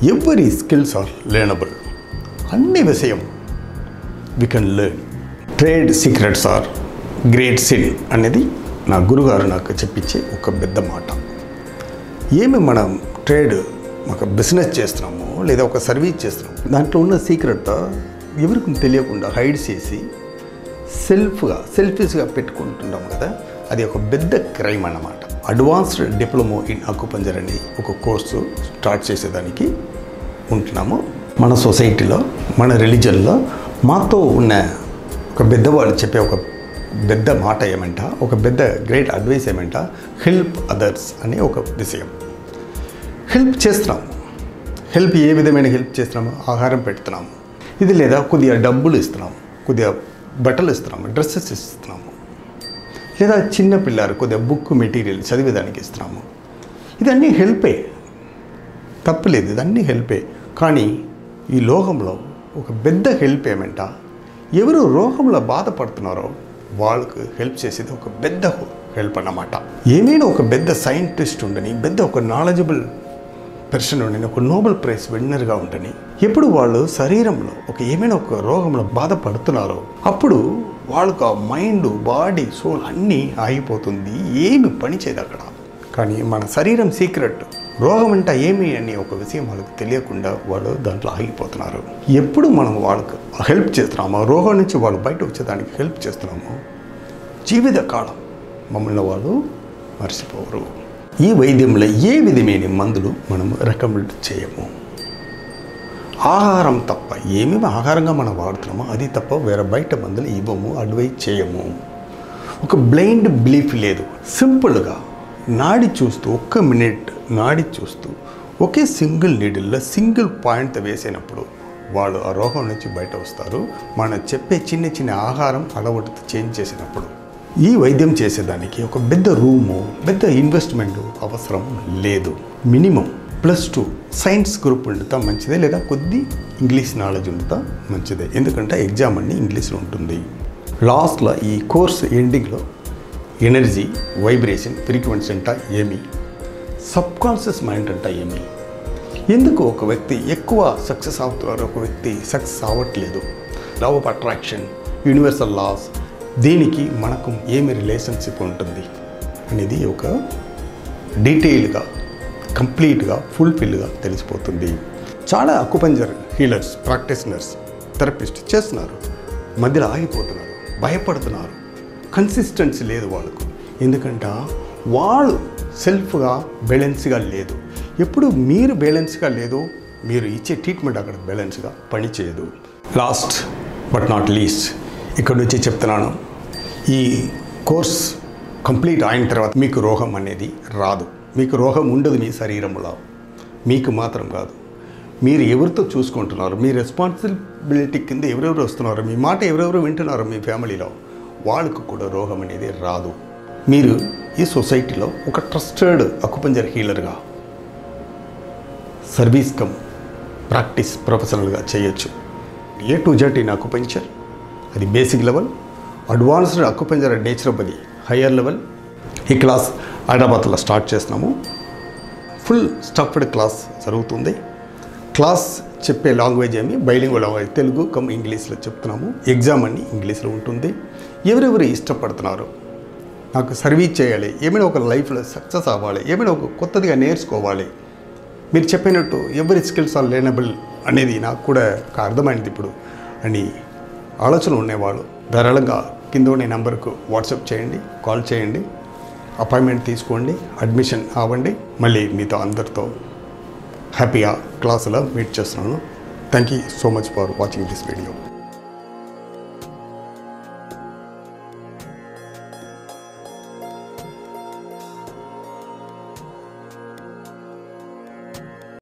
Every skills are learnable. అన్ని విషయం we can learn. Trade secrets are great sin అనేది నా గురుగారు నాకు చెప్పించే ఒక పెద్ద మాట. ఏమి మనం ట్రేడ్ ఒక బిజినెస్ చేస్తున్నామో లేదా ఒక సర్వీస్ చేస్తున్నాము, దాంట్లో ఉన్న సీక్రెట్ ఎవరికి తెలియకుండా హైడ్ చేసి సెల్ఫిష్గా పెట్టుకుంటున్నాం కదా, అది ఒక పెద్ద క్రైమ్ అన్నమాట. అడ్వాన్స్డ్ డిప్లొమా ఇన్ అకుపంజర్ అని ఒక కోర్సు స్టార్ట్ చేసేదానికి ఉంటున్నాము. మన సొసైటీలో, మన రిలీజన్లో మాతో ఉన్న ఒక పెద్దవాళ్ళు చెప్పే ఒక పెద్ద మాట ఏమంట, ఒక పెద్ద గ్రేట్ అడ్వైస్ ఏమంట, హెల్ప్ అదర్స్ అనే ఒక విషయం. హెల్ప్ చేస్తున్నాము. హెల్ప్ ఏ విధమైన హెల్ప్ చేస్తున్నాము? ఆహారం పెడుతున్నాము, ఇది లేదా కొద్దిగా డబ్బులు ఇస్తున్నాము, కొద్దిగా బట్టలు ఇస్తున్నాము, డ్రెస్సెస్ ఇస్తున్నాము, లేదా చిన్న పిల్లలు కొద్దిగా బుక్ మెటీరియల్ చదివేదానికి ఇస్తున్నాము. ఇదన్నీ హెల్పే, తప్పులేదు, ఇదన్నీ హెల్పే. కానీ ఈ లోకంలో ఒక పెద్ద హెల్ప్ ఏమంట, ఎవరు రోగంలో బాధపడుతున్నారో వాళ్ళకు హెల్ప్ చేసేది ఒక పెద్ద హెల్ప్ అన్నమాట. ఏమైనా ఒక పెద్ద సైంటిస్ట్ ఉండని, పెద్ద ఒక నాలెడ్జబుల్ పర్సన్ ఉండని, ఒక నోబెల్ ప్రైజ్ విన్నర్గా ఉండని, ఎప్పుడు వాళ్ళు శరీరంలో ఏమైనా ఒక రోగంలో బాధపడుతున్నారో అప్పుడు వాళ్ళకు ఆ మైండ్, బాడీ, సోల్ అన్నీ ఆగిపోతుంది, ఏమి పని చేయదు అక్కడ. కానీ మన శరీరం సీక్రెట్, రోగం అంటే ఏమి అని ఒక విషయం వాళ్ళకి తెలియకుండా వాళ్ళు దాంట్లో ఆగిపోతున్నారు. ఎప్పుడు మనం వాళ్ళకు హెల్ప్ చేస్తున్నామో, రోగం నుంచి వాళ్ళు బయట వచ్చేదానికి హెల్ప్ చేస్తున్నామో, జీవితకాలం మమ్మల్ని వాళ్ళు మర్చిపోరు. ఈ వైద్యంలో ఏ విధమైన మందులు మనం రికమెండ్ చేయము. ఆహారం తప్ప, ఏమేమి ఆహారంగా మనం వాడుతున్నామో అది తప్ప వేరే బయట మందులు ఇవ్వము, అడ్వైజ్ చేయము. ఒక బ్లైండ్ బిలీఫ్ లేదు. సింపుల్గా నాడి చూస్తూ, 1 మినిట్ నాడి చూస్తూ ఒకే సింగిల్ నీడిల్లో సింగిల్ పాయింట్ వేసినప్పుడు వాళ్ళు ఆ రోగం నుంచి బయట వస్తారు. మనం చెప్పే చిన్న చిన్న ఆహారం అలవాటు చేంజ్ చేసినప్పుడు. ఈ వైద్యం చేసేదానికి ఒక పెద్ద రూము, పెద్ద ఇన్వెస్ట్మెంట్ అవసరం లేదు. మినిమం +2 సైన్స్ గ్రూప్ ఉంటే మంచిదే, లేదా కొద్ది ఇంగ్లీష్ నాలెడ్జ్ ఉంటే మంచిదే. ఎందుకంటే ఎగ్జామ్ అన్నీ ఇంగ్లీష్లో ఉంటుంది. లాస్ట్లో ఈ కోర్స్ ఎండింగ్లో ఎనర్జీ, వైబ్రేషన్, ఫ్రీక్వెన్సీ అంట ఏమి, సబ్కాన్షియస్ మైండ్ అంట ఏమి, ఎందుకు ఒక వ్యక్తి ఎక్కువ సక్సెస్ అవుతున్నారు, ఒక వ్యక్తి సక్సెస్ అవ్వట్లేదు, love of attraction, universal laws, దీనికి మనకు ఏమి రిలేషన్షిప్ ఉంటుంది అనేది ఒక డీటెయిల్గా, కంప్లీట్గా, ఫుల్ఫిల్గా తెలిసిపోతుంది. చాలా అకుపంజర్ హీలర్స్, ప్రాక్టీషనర్స్, థెరపిస్ట్ చేస్తున్నారు, మధ్యలో ఆగిపోతున్నారు, భయపడుతున్నారు, కన్సిస్టెన్సీ లేదు వాళ్ళకు. ఎందుకంటే వాళ్ళు సెల్ఫ్గా బ్యాలెన్స్గా లేదు. ఎప్పుడు మీరు బ్యాలెన్స్గా లేదు, మీరు ఇచ్చే ట్రీట్మెంట్ అక్కడ బ్యాలెన్స్గా పనిచేయదు. లాస్ట్ బట్ నాట్ లీస్ట్ ఇక్కడ నుంచి చెప్తున్నాను, ఈ కోర్స్ కంప్లీట్ అయిన తర్వాత మీకు రోగం అనేది రాదు. మీకు రోగం ఉండదు మీ శరీరంలో. మీకు మాత్రం కాదు, మీరు ఎవరితో చూసుకుంటున్నారు, మీ రెస్పాన్సిబిలిటీ కింద ఎవరెవరు వస్తున్నారు, మీ మాట ఎవరెవరు వింటున్నారు మీ ఫ్యామిలీలో, వాళ్ళకు కూడా రోగం అనేది రాదు. మీరు ఈ సొసైటీలో ఒక ట్రస్టెడ్ అకుపంజర్ హీలర్గా, సర్వీస్ కమ్ ప్రాక్టీస్ ప్రొఫెషనల్గా చేయొచ్చు. A to Z in acupuncture, అది basic level. Advanced acupuncture naturopathy higher level. ఈ క్లాస్ హైదరాబాద్లో స్టార్ట్ చేస్తున్నాము. ఫుల్ స్టఫ్డ్ క్లాస్ జరుగుతుంది. క్లాస్ చెప్పే లాంగ్వేజ్ ఏమి బైలింగ్వల్ లాంగ్వేజ్, తెలుగు కమ్ ఇంగ్లీష్లో చెప్తున్నాము. ఎగ్జామ్ అన్ని ఇంగ్లీష్లో ఉంటుంది. ఎవరెవరు ఇష్టపడుతున్నారు, నాకు సర్వీస్ చేయాలి, ఏమైనా ఒక లైఫ్లో సక్సెస్ అవ్వాలి, ఏమైనా ఒక కొత్తదిగా నేర్చుకోవాలి, మీరు చెప్పినట్టు ఎవరి స్కిల్స్ ఆర్ లెర్నబుల్ అనేది నాకు కూడా అర్థమైంది ఇప్పుడు అని ఆలోచనలు ఉండేవాళ్ళు ధారాళంగా కింద ఉన్న నెంబర్కు వాట్సాప్ చేయండి, కాల్ చేయండి, అపాయింట్మెంట్ తీసుకోండి, అడ్మిషన్ అవ్వండి. మళ్ళీ మీతో అందరితో హ్యాపీగా క్లాసులో మీట్ చేస్తున్నాను. Thank you so much for watching this video.